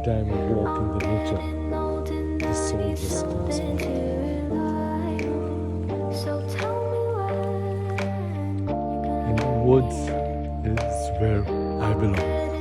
time I walk in the nature, the soul just comes alive. In the woods is where I belong.